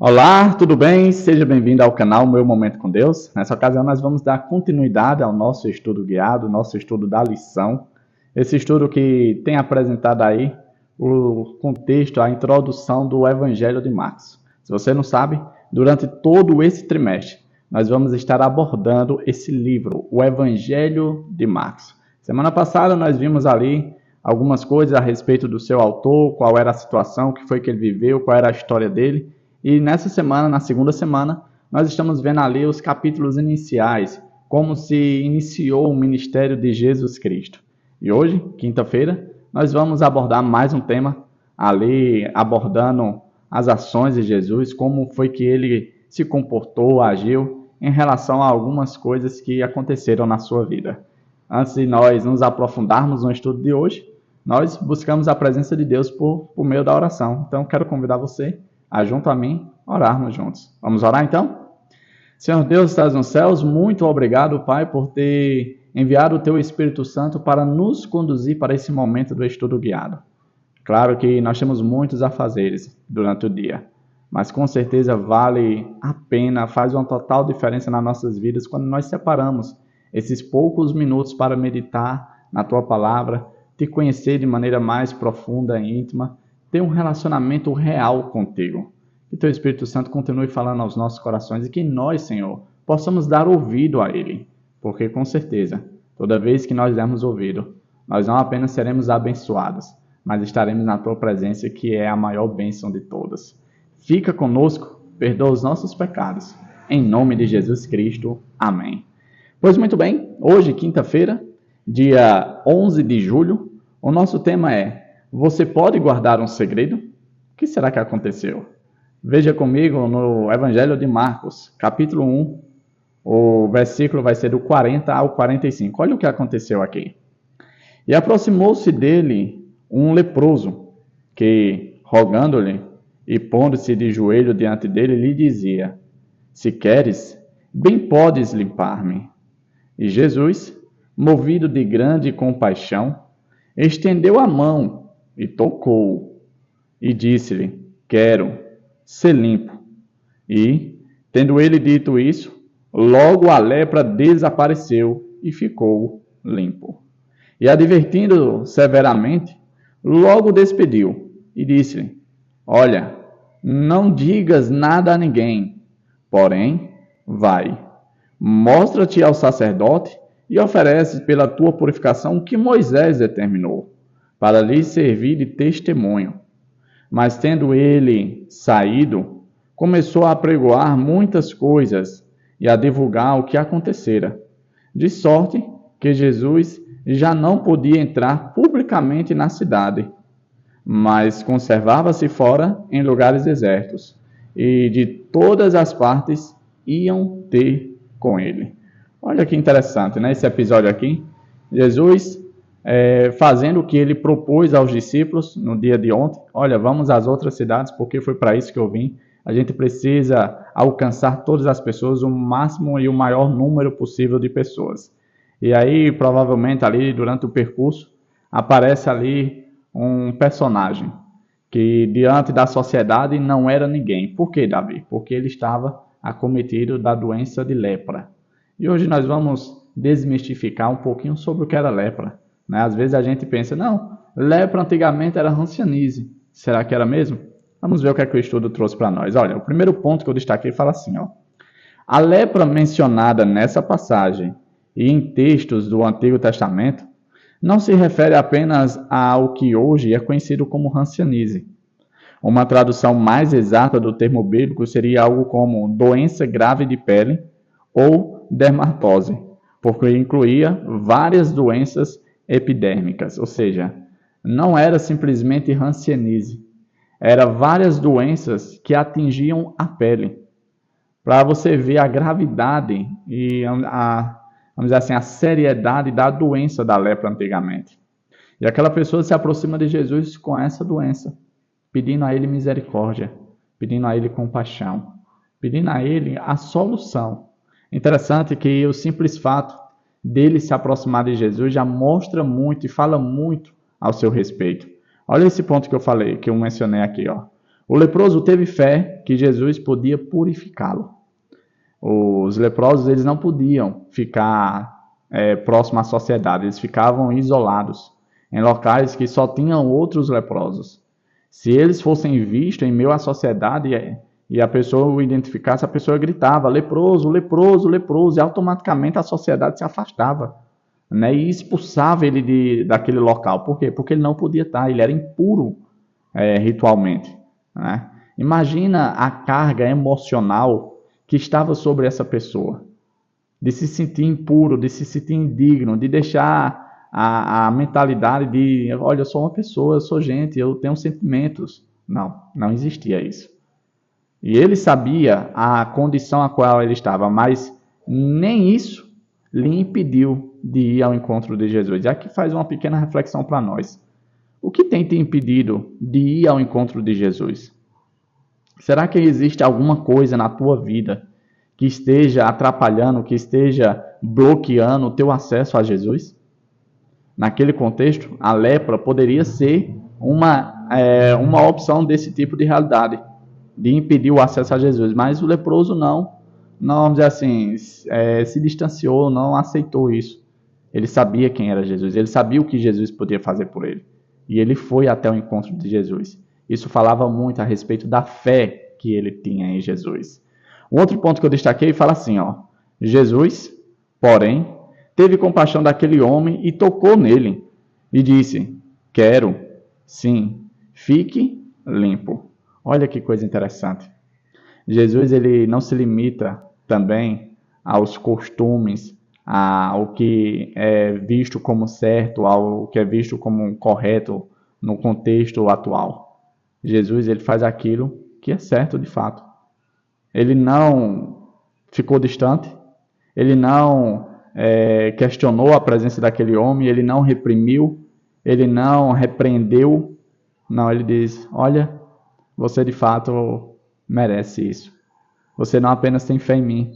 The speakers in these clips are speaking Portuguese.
Olá, tudo bem? Seja bem-vindo ao canal Meu Momento com Deus. Nessa ocasião nós vamos dar continuidade ao nosso estudo guiado, nosso estudo da lição. Esse estudo que tem apresentado aí o contexto, a introdução do Evangelho de Marcos. Se você não sabe, durante todo esse trimestre nós vamos estar abordando esse livro, o Evangelho de Marcos. Semana passada nós vimos ali algumas coisas a respeito do seu autor, qual era a situação, o que foi que ele viveu, qual era a história dele. E nessa semana, na segunda semana, nós estamos vendo ali os capítulos iniciais, como se iniciou o ministério de Jesus Cristo. E hoje, quinta-feira, nós vamos abordar mais um tema, ali abordando as ações de Jesus, como foi que ele se comportou, agiu em relação a algumas coisas que aconteceram na sua vida. Antes de nós nos aprofundarmos no estudo de hoje, nós buscamos a presença de Deus por meio da oração. Então, quero convidar você a, junto a mim, orarmos juntos. Vamos orar então? Senhor Deus, que estás nos céus, muito obrigado, Pai, por ter enviado o Teu Espírito Santo para nos conduzir para esse momento do estudo guiado. Claro que nós temos muitos afazeres durante o dia, mas com certeza vale a pena, faz uma total diferença nas nossas vidas quando nós separamos esses poucos minutos para meditar na Tua Palavra, te conhecer de maneira mais profunda e íntima, ter um relacionamento real contigo. Que Teu Espírito Santo continue falando aos nossos corações e que nós, Senhor, possamos dar ouvido a Ele. Porque, com certeza, toda vez que nós dermos ouvido, nós não apenas seremos abençoados, mas estaremos na Tua presença, que é a maior bênção de todas. Fica conosco, perdoa os nossos pecados. Em nome de Jesus Cristo. Amém. Pois muito bem, hoje, quinta-feira, dia 11 de julho, o nosso tema é: você pode guardar um segredo? O que será que aconteceu? Veja comigo no Evangelho de Marcos, capítulo 1, o versículo vai ser do 40 ao 45. Olha o que aconteceu aqui. E aproximou-se dele um leproso, que, rogando-lhe e pondo-se de joelho diante dele, lhe dizia: se queres, bem podes limpar-me. E Jesus, movido de grande compaixão, estendeu a mão e tocou-o, e disse-lhe: quero, ser limpo. E, tendo ele dito isso, logo a lepra desapareceu e ficou limpo. E, advertindo-o severamente, logo despediu e disse-lhe: olha, não digas nada a ninguém, porém, vai, mostra-te ao sacerdote e oferece pela tua purificação o que Moisés determinou, para lhe servir de testemunho. Mas tendo ele saído, começou a apregoar muitas coisas e a divulgar o que acontecera, de sorte que Jesus já não podia entrar publicamente na cidade, mas conservava-se fora em lugares desertos, e de todas as partes iam ter com ele. Olha que interessante, né? Esse episódio aqui, Jesus fazendo o que ele propôs aos discípulos no dia de ontem. Olha, vamos às outras cidades, porque foi para isso que eu vim. A gente precisa alcançar todas as pessoas, o máximo e o maior número possível de pessoas. E aí, provavelmente, ali, durante o percurso, aparece ali um personagem que, diante da sociedade, não era ninguém. Por quê, Davi? Porque ele estava acometido da doença de lepra. E hoje nós vamos desmistificar um pouquinho sobre o que era lepra. Às vezes a gente pensa, não, lepra antigamente era hanseníase. Será que era mesmo? Vamos ver o que é que o estudo trouxe para nós. Olha, o primeiro ponto que eu destaquei fala assim, ó. A lepra mencionada nessa passagem e em textos do Antigo Testamento não se refere apenas ao que hoje é conhecido como hanseníase. Uma tradução mais exata do termo bíblico seria algo como doença grave de pele ou dermatose, porque incluía várias doenças epidérmicas, ou seja, não era simplesmente hanseníase, eram várias doenças que atingiam a pele. Para você ver a gravidade e vamos dizer assim, a seriedade da doença da lepra antigamente. E aquela pessoa se aproxima de Jesus com essa doença, pedindo a ele misericórdia, pedindo a ele compaixão, pedindo a ele a solução. Interessante que o simples fato dele se aproximar de Jesus já mostra muito e fala muito ao seu respeito. Olha esse ponto que eu falei, que eu mencionei aqui, ó. O leproso teve fé que Jesus podia purificá-lo. Os leprosos, eles não podiam ficar próximo à sociedade, eles ficavam isolados, em locais que só tinham outros leprosos. Se eles fossem vistos em meio à sociedade e a pessoa o identificasse, a pessoa gritava, leproso, leproso, leproso, e automaticamente a sociedade se afastava, né, e expulsava ele daquele local. Por quê? Porque ele não podia estar, ele era impuro ritualmente, né? Imagina a carga emocional que estava sobre essa pessoa, de se sentir impuro, de se sentir indigno, de deixar a mentalidade de, olha, eu sou uma pessoa, eu sou gente, eu tenho sentimentos. Não existia isso. E ele sabia a condição a qual ele estava, mas nem isso lhe impediu de ir ao encontro de Jesus. E aqui faz uma pequena reflexão para nós. O que tem te impedido de ir ao encontro de Jesus? Será que existe alguma coisa na tua vida que esteja atrapalhando, que esteja bloqueando o teu acesso a Jesus? Naquele contexto, a lepra poderia ser uma opção desse tipo de realidade, de impedir o acesso a Jesus. Mas o leproso não vamos dizer assim, se distanciou, não aceitou isso. Ele sabia quem era Jesus, ele sabia o que Jesus podia fazer por ele. E ele foi até o encontro de Jesus. Isso falava muito a respeito da fé que ele tinha em Jesus. Um outro ponto que eu destaquei fala assim, Jesus, porém, teve compaixão daquele homem e tocou nele e disse, quero, sim, fique limpo. Olha que coisa interessante. Jesus, ele não se limita também aos costumes, ao que é visto como certo, ao que é visto como correto no contexto atual. Jesus, ele faz aquilo que é certo de fato. Ele não ficou distante, ele não questionou a presença daquele homem, ele não reprimiu, ele não repreendeu. Não, ele diz, olha, você de fato merece isso. Você não apenas tem fé em mim,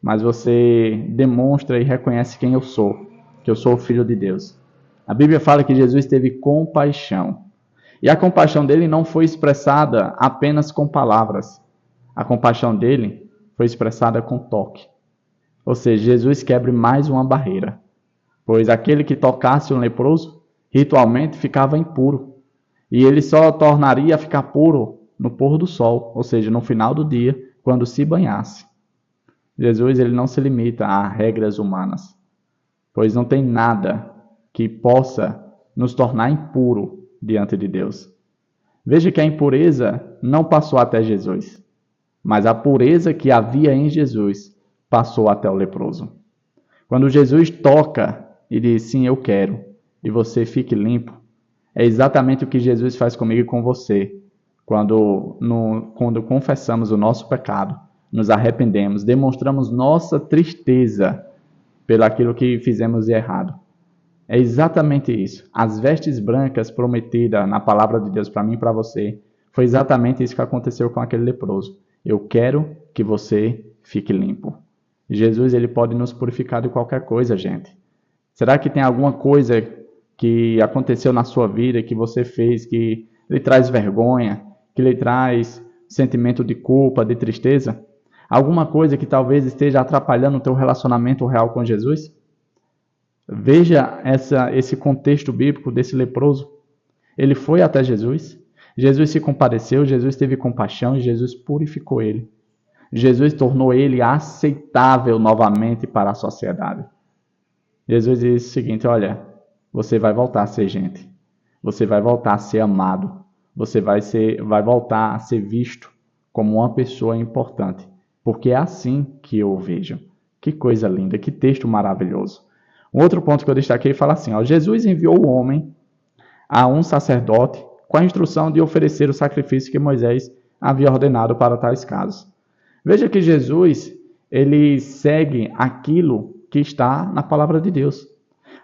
mas você demonstra e reconhece quem eu sou, que eu sou o Filho de Deus. A Bíblia fala que Jesus teve compaixão. E a compaixão dele não foi expressada apenas com palavras. A compaixão dele foi expressada com toque. Ou seja, Jesus quebra mais uma barreira, pois aquele que tocasse um leproso, ritualmente ficava impuro. E ele só tornaria a ficar puro no pôr do sol, ou seja, no final do dia, quando se banhasse. Jesus, ele não se limita a regras humanas, pois não tem nada que possa nos tornar impuro diante de Deus. Veja que a impureza não passou até Jesus, mas a pureza que havia em Jesus passou até o leproso. Quando Jesus toca e diz, sim, eu quero, e você fique limpo, é exatamente o que Jesus faz comigo e com você, quando confessamos o nosso pecado, nos arrependemos, demonstramos nossa tristeza pelo aquilo que fizemos de errado. É exatamente isso. As vestes brancas prometidas na palavra de Deus para mim e para você, foi exatamente isso que aconteceu com aquele leproso. Eu quero que você fique limpo. Jesus, ele pode nos purificar de qualquer coisa, gente. Será que tem alguma coisa que aconteceu na sua vida, que você fez, que lhe traz vergonha, que lhe traz sentimento de culpa, de tristeza? Alguma coisa que talvez esteja atrapalhando o teu relacionamento real com Jesus? Veja esse contexto bíblico desse leproso. Ele foi até Jesus, Jesus se compadeceu, Jesus teve compaixão e Jesus purificou ele. Jesus tornou ele aceitável novamente para a sociedade. Jesus disse o seguinte, olha, você vai voltar a ser gente, você vai voltar a ser amado, você vai voltar a ser visto como uma pessoa importante, porque é assim que eu o vejo. Que coisa linda, que texto maravilhoso. Um outro ponto que eu destaquei fala assim, Jesus enviou o homem a um sacerdote com a instrução de oferecer o sacrifício que Moisés havia ordenado para tais casos. Veja que Jesus, ele segue aquilo que está na palavra de Deus.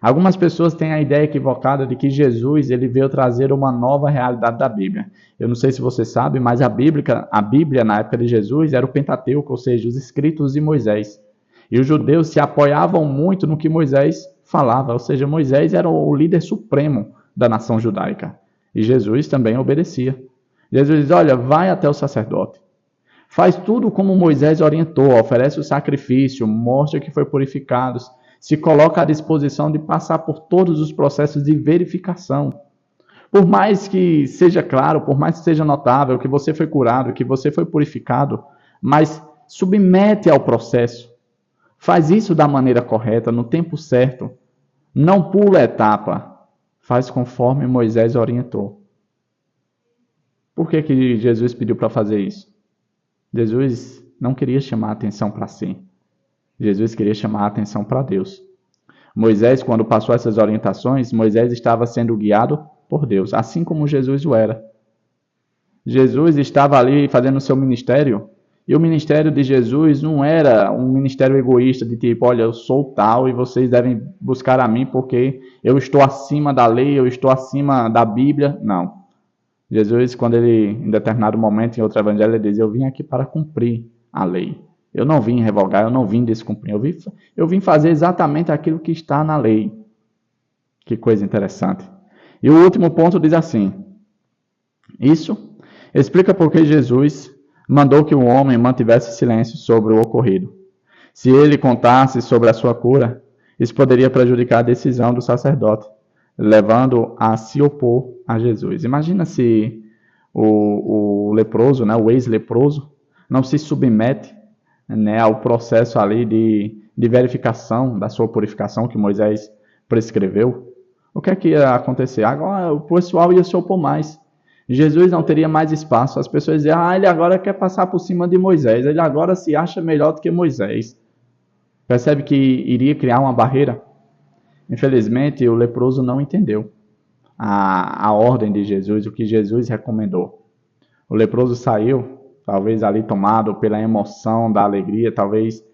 Algumas pessoas têm a ideia equivocada de que Jesus ele veio trazer uma nova realidade da Bíblia. Eu não sei se você sabe, mas a Bíblia na época de Jesus era o Pentateuco, ou seja, os escritos de Moisés. E os judeus se apoiavam muito no que Moisés falava, ou seja, Moisés era o líder supremo da nação judaica. E Jesus também obedecia. Jesus diz, olha, vai até o sacerdote. Faz tudo como Moisés orientou, oferece o sacrifício, mostra que foi purificado, se coloca à disposição de passar por todos os processos de verificação. Por mais que seja claro, por mais que seja notável que você foi curado, que você foi purificado, mas submete ao processo. Faz isso da maneira correta, no tempo certo. Não pula a etapa. Faz conforme Moisés orientou. Por que Jesus pediu para fazer isso? Jesus não queria chamar a atenção para si. Jesus queria chamar a atenção para Deus. Moisés, quando passou essas orientações, Moisés estava sendo guiado por Deus, assim como Jesus o era. Jesus estava ali fazendo o seu ministério, e o ministério de Jesus não era um ministério egoísta de tipo, olha, eu sou tal e vocês devem buscar a mim porque eu estou acima da lei, eu estou acima da Bíblia. Não. Jesus, quando ele, em determinado momento, em outro evangelho, ele diz, eu vim aqui para cumprir a lei. Eu não vim revogar, eu não vim descumprir, eu vim fazer exatamente aquilo que está na lei. Que coisa interessante. E o último ponto diz assim, isso explica por que Jesus mandou que o homem mantivesse silêncio sobre o ocorrido. Se ele contasse sobre a sua cura, isso poderia prejudicar a decisão do sacerdote, levando a se opor a Jesus. Imagina se o leproso, né, o ex-leproso, não se submete, né, ao processo ali de verificação da sua purificação que Moisés prescreveu. O que é que ia acontecer? Agora o pessoal ia se opor mais. Jesus não teria mais espaço. As pessoas diziam, ele agora quer passar por cima de Moisés. Ele agora se acha melhor do que Moisés. Percebe que iria criar uma barreira? Infelizmente, o leproso não entendeu a ordem de Jesus, o que Jesus recomendou. O leproso saiu, talvez ali tomado pela emoção da alegria, talvez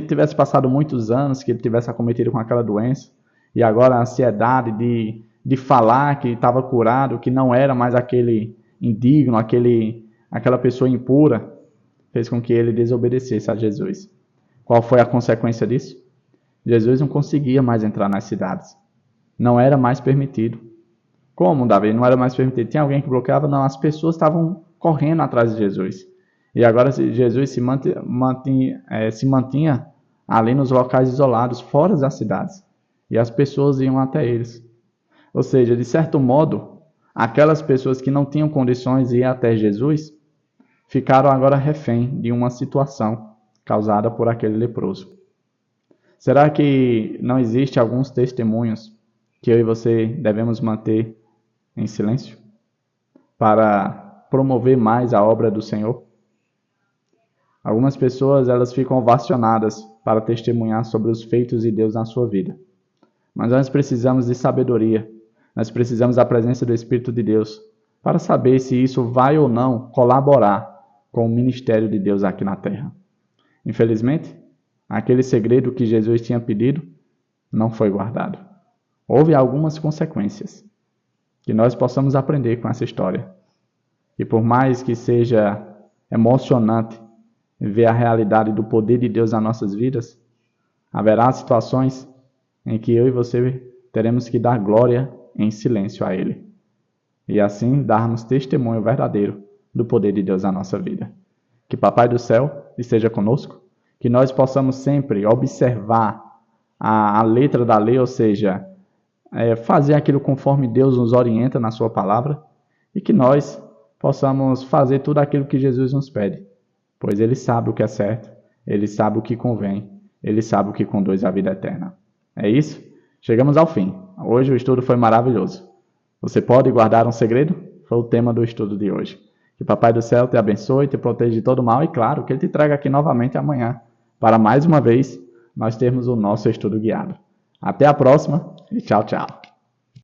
tivesse passado muitos anos que ele tivesse acometido com aquela doença, e agora a ansiedade de falar que estava curado, que não era mais aquele indigno, aquela pessoa impura, fez com que ele desobedecesse a Jesus. Qual foi a consequência disso? Jesus não conseguia mais entrar nas cidades. Não era mais permitido. Como, Davi? Não era mais permitido. Tinha alguém que bloqueava? Não, as pessoas estavam correndo atrás de Jesus. E agora Jesus se mantinha ali nos locais isolados, fora das cidades. E as pessoas iam até eles. Ou seja, de certo modo, aquelas pessoas que não tinham condições de ir até Jesus, ficaram agora refém de uma situação causada por aquele leproso. Será que não existe alguns testemunhos que eu e você devemos manter em silêncio para promover mais a obra do Senhor? Algumas pessoas elas ficam ovacionadas para testemunhar sobre os feitos de Deus na sua vida. Mas nós precisamos de sabedoria, nós precisamos da presença do Espírito de Deus para saber se isso vai ou não colaborar com o ministério de Deus aqui na terra. Infelizmente, aquele segredo que Jesus tinha pedido não foi guardado. Houve algumas consequências que nós possamos aprender com essa história. E por mais que seja emocionante ver a realidade do poder de Deus nas nossas vidas, haverá situações em que eu e você teremos que dar glória em silêncio a Ele. E assim darmos testemunho verdadeiro do poder de Deus na nossa vida. Que Papai do Céu esteja conosco, que nós possamos sempre observar a letra da lei, ou seja, fazer aquilo conforme Deus nos orienta na sua palavra, e que nós possamos fazer tudo aquilo que Jesus nos pede, pois Ele sabe o que é certo, Ele sabe o que convém, Ele sabe o que conduz à vida eterna. É isso? Chegamos ao fim. Hoje o estudo foi maravilhoso. Você pode guardar um segredo? Foi o tema do estudo de hoje. Que Papai do Céu te abençoe, te proteja de todo mal e, claro, que Ele te traga aqui novamente amanhã, para mais uma vez nós termos o nosso estudo guiado. Até a próxima e tchau, tchau.